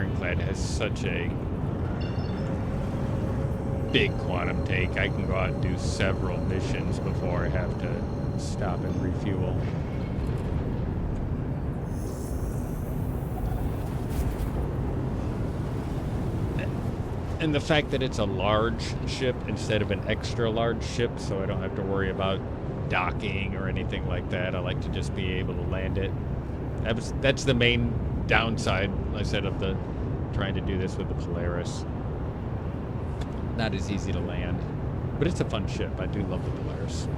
Ironclad has such a big quantum take. I can go out and do several missions before I have to stop and refuel. And the fact that it's a large ship instead of an extra large ship, so I don't have to worry about docking or anything like that. I like to just be able to land it. That's the main downside, I said, of the trying to do this with the Polaris. Not as easy to land, but it's a fun ship. I do love the Polaris.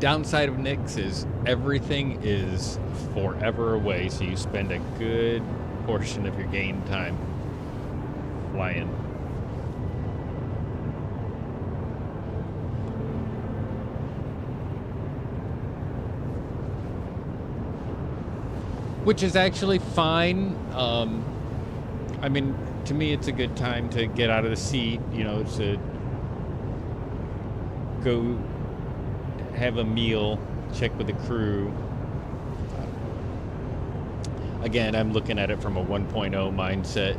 Downside of Nyx is everything is forever away, so you spend a good portion of your game time flying. Which is actually fine. I mean, to me, it's a good time to get out of the seat, you know, to go have a meal, check with the crew. Again, I'm looking at it from a 1.0 mindset.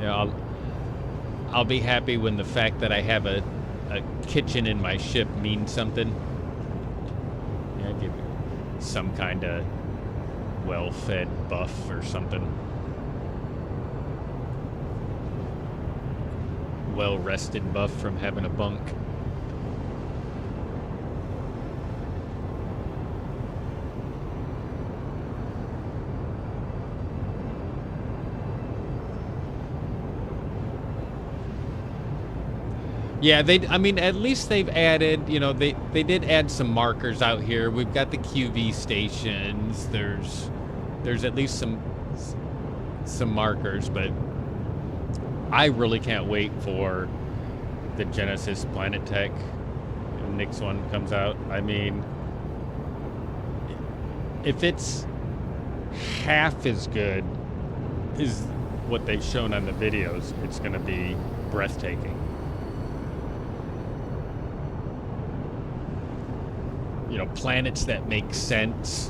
Yeah, I'll be happy when the fact that I have a kitchen in my ship means something. Yeah, give it some kind of well-fed buff or something. Well-rested buff from having a bunk. Yeah, I mean, at least they've added, you know, they did add some markers out here. We've got the QV stations. There's at least some markers, but I really can't wait for the Genesis Planet Tech Nyx one comes out. I mean, if it's half as good as what they've shown on the videos, it's going to be breathtaking. You know, planets that make sense.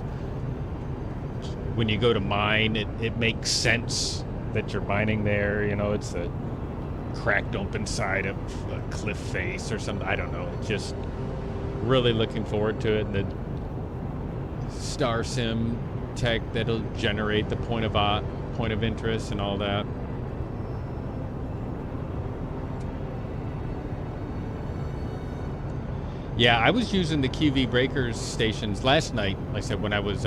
When you go to mine, it makes sense that you're mining there. You know, it's a cracked open side of a cliff face or something. I don't know. Just really looking forward to it. And the Star Sim tech that'll generate the point of interest and all that. Yeah, I was using the QV breakers stations last night, like I said, when I was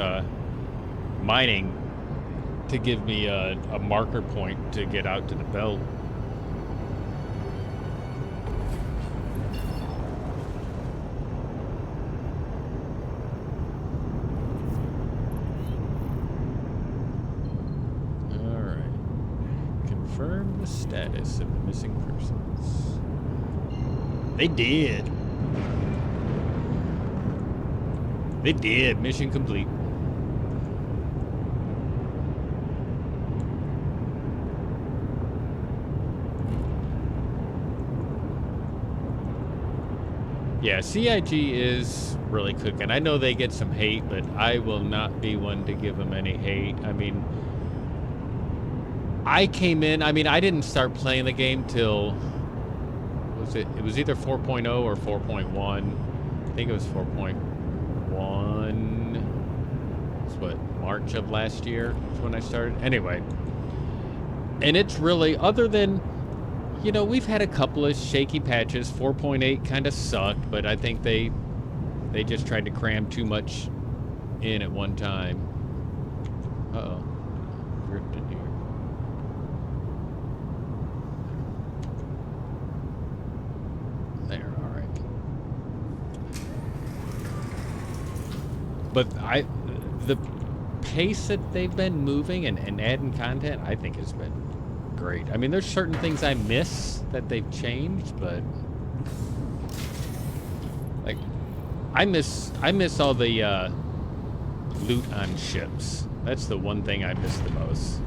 mining, to give me a marker point to get out to the belt. All right. Confirm the status of the missing persons. They did. They did. Mission complete. Yeah, CIG is really cooking. I know they get some hate, but I will not be one to give them any hate. I mean, I came in, I mean, I didn't start playing the game till, it was either 4.0 or 4.1. I think it was 4.1. It's what, March of last year is when I started. Anyway, and it's really, other than, you know, we've had a couple of shaky patches. 4.8 kind of sucked, but I think they just tried to cram too much in at one time. Uh-oh. Drifted here. There, all right. But the pace that they've been moving and adding content, I think has been great. I mean, there's certain things I miss that they've changed, but like I miss all the loot on ships. That's the one thing I miss the most.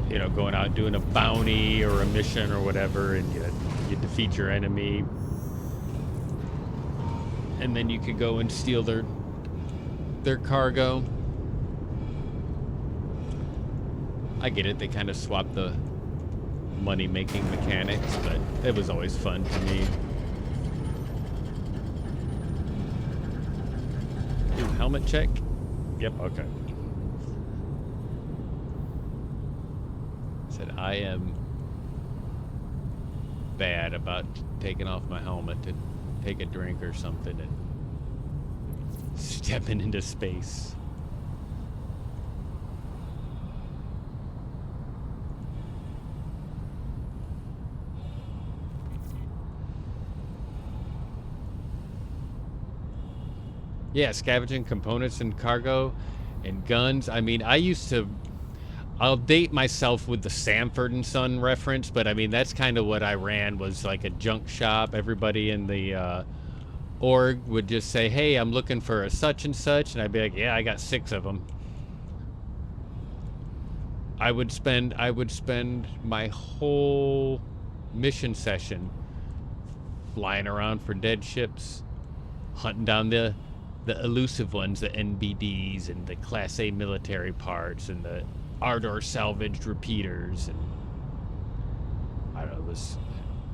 You know, going out doing a bounty or a mission or whatever, and you defeat your enemy, and then you could go and steal their cargo. I get it, they kind of swapped the money-making mechanics, but it was always fun to me. Ooh, helmet check? Yep, okay. Said I am bad about taking off my helmet to take a drink or something and stepping into space. Yeah, scavenging components and cargo and guns. I mean, I'll date myself with the Sanford and Son reference, but I mean, that's kind of what I ran, was like a junk shop. Everybody in the org would just say, hey, I'm looking for a such and such, and I'd be like, yeah, I got 6 of them. I would spend my whole mission session flying around for dead ships, hunting down the elusive ones, the NBDs and the Class A military parts and the Ardor salvaged repeaters, and I don't know,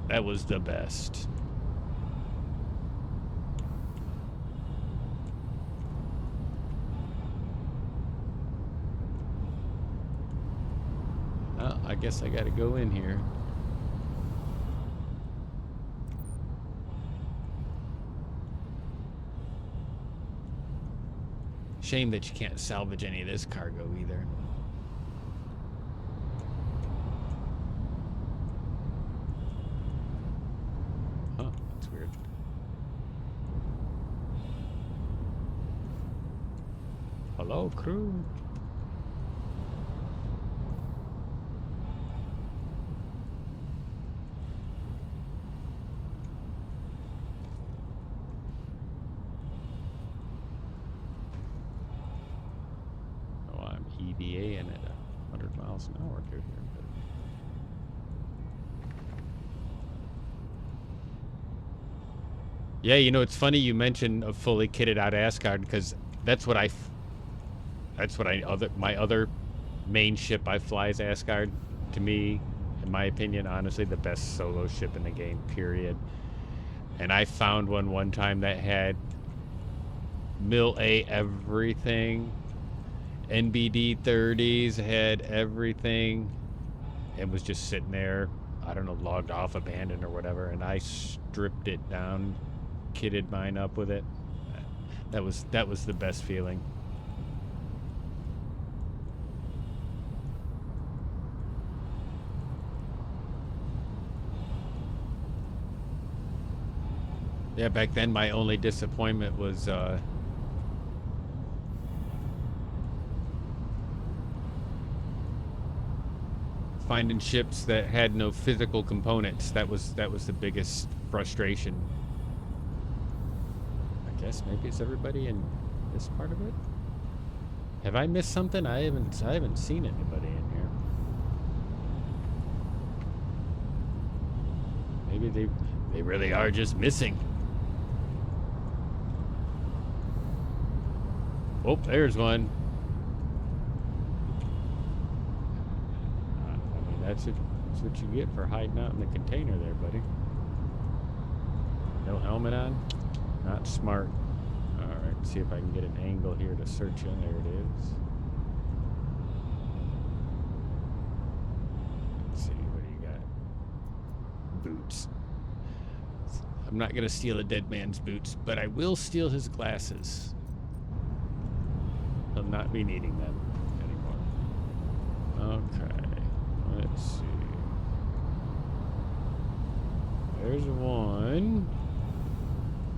that was the best. Oh, I guess I gotta go in here. Shame that you can't salvage any of this cargo either. Huh, that's weird. Hello, crew. EVA and at 100 miles an hour through here. But yeah, you know, it's funny you mentioned a fully kitted out Asgard, because my other main ship I fly is Asgard. To me, in my opinion, honestly, the best solo ship in the game, period. And I found one time that had Mil A everything. NBD 30s, had everything, and was just sitting there, I don't know, logged off, abandoned or whatever, and I stripped it down, kitted mine up with it. That was the best feeling. Yeah, back then my only disappointment was finding ships that had no physical components. That was the biggest frustration. I guess maybe it's everybody in this part of it. Have I missed something? I haven't seen anybody in here. Maybe they really are just missing. Oh, there's one. That's what you get for hiding out in the container there, buddy. No helmet on? Not smart. Alright, see if I can get an angle here to search in. There it is. Let's see, what do you got? Boots. I'm not going to steal a dead man's boots, but I will steal his glasses. I'll not be needing them anymore. Okay. Let's see. There's one.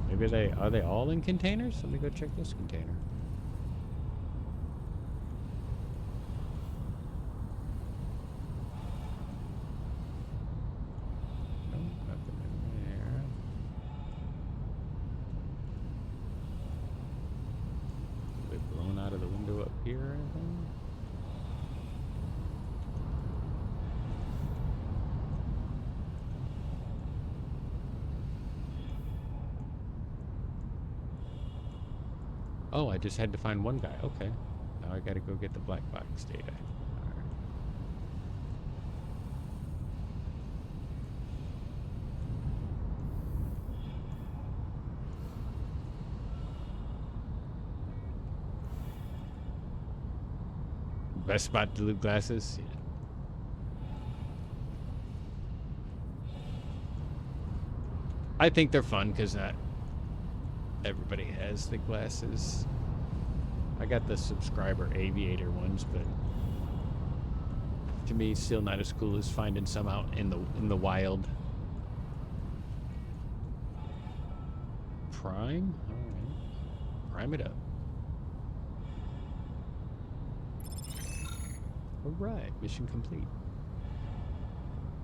Maybe are they all in containers? Let me go check this container. or anything? Oh, I just had to find one guy. Okay. Now I gotta go get the black box data. Alright. Best spot to loot glasses? Yeah. I think they're fun because not everybody has the glasses. I got the subscriber aviator ones, but to me, still not as cool as finding some out in the wild. Prime? All right, prime it up. All right, mission complete.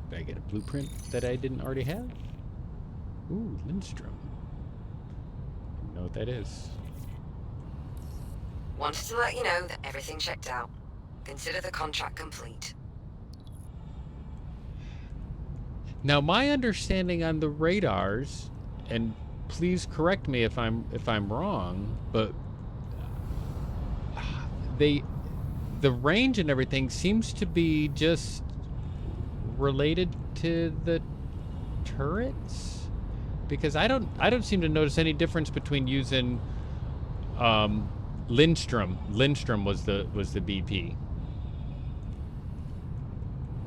Did I get a blueprint that I didn't already have? Ooh, Lindstrom. I know what that is. Wanted to let you know that everything checked out. Consider the contract complete. Now, my understanding on the radars, and please correct me if I'm wrong, but the range and everything seems to be just related to the turrets, because I don't seem to notice any difference between using Lindstrom. Lindstrom was the BP.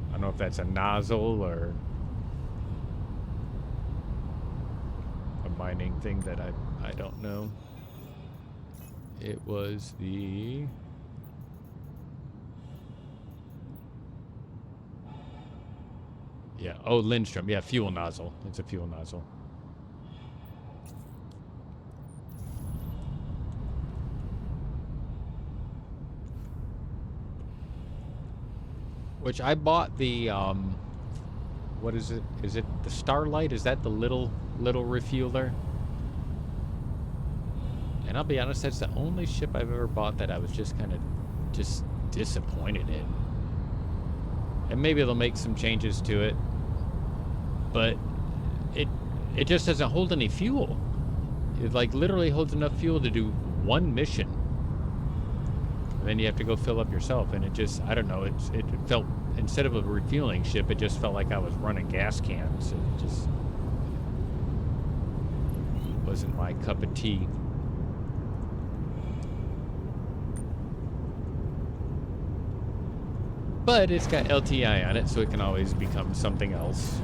I don't know if that's a nozzle or a mining thing that I don't know. It was the oh, Lindstrom. Yeah, fuel nozzle. It's a fuel nozzle. Which I bought the what is it? Is it the Starlight? Is that the little refueler? And I'll be honest, that's the only ship I've ever bought that I was just kind of disappointed in. And maybe they'll make some changes to it, but it just doesn't hold any fuel. It like literally holds enough fuel to do one mission. And then you have to go fill up yourself, and it just, I don't know, it felt, instead of a refueling ship, it just felt like I was running gas cans. It just wasn't my cup of tea. But it's got LTI on it, so it can always become something else.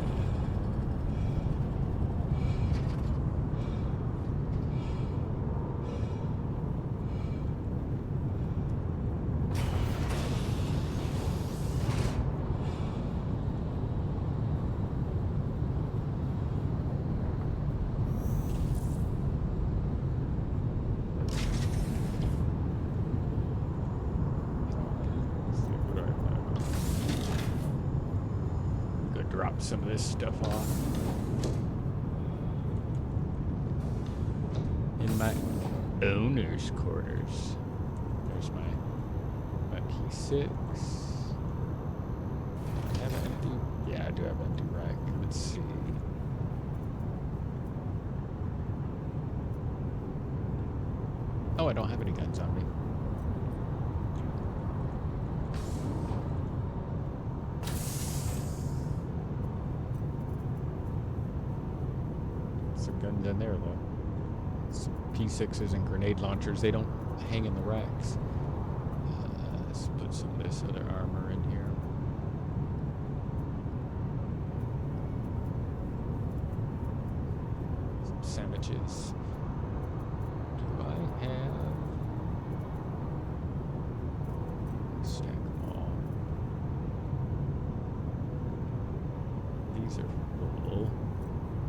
Some of this stuff off in my owner's quarters. There's my P6. I have an empty. Yeah, I do have an empty rack. Let's see. Oh, I don't have any guns on me. Guns in there though. Some P6s and grenade launchers, they don't hang in the racks. Let's put some of this other armor in here. Some sandwiches.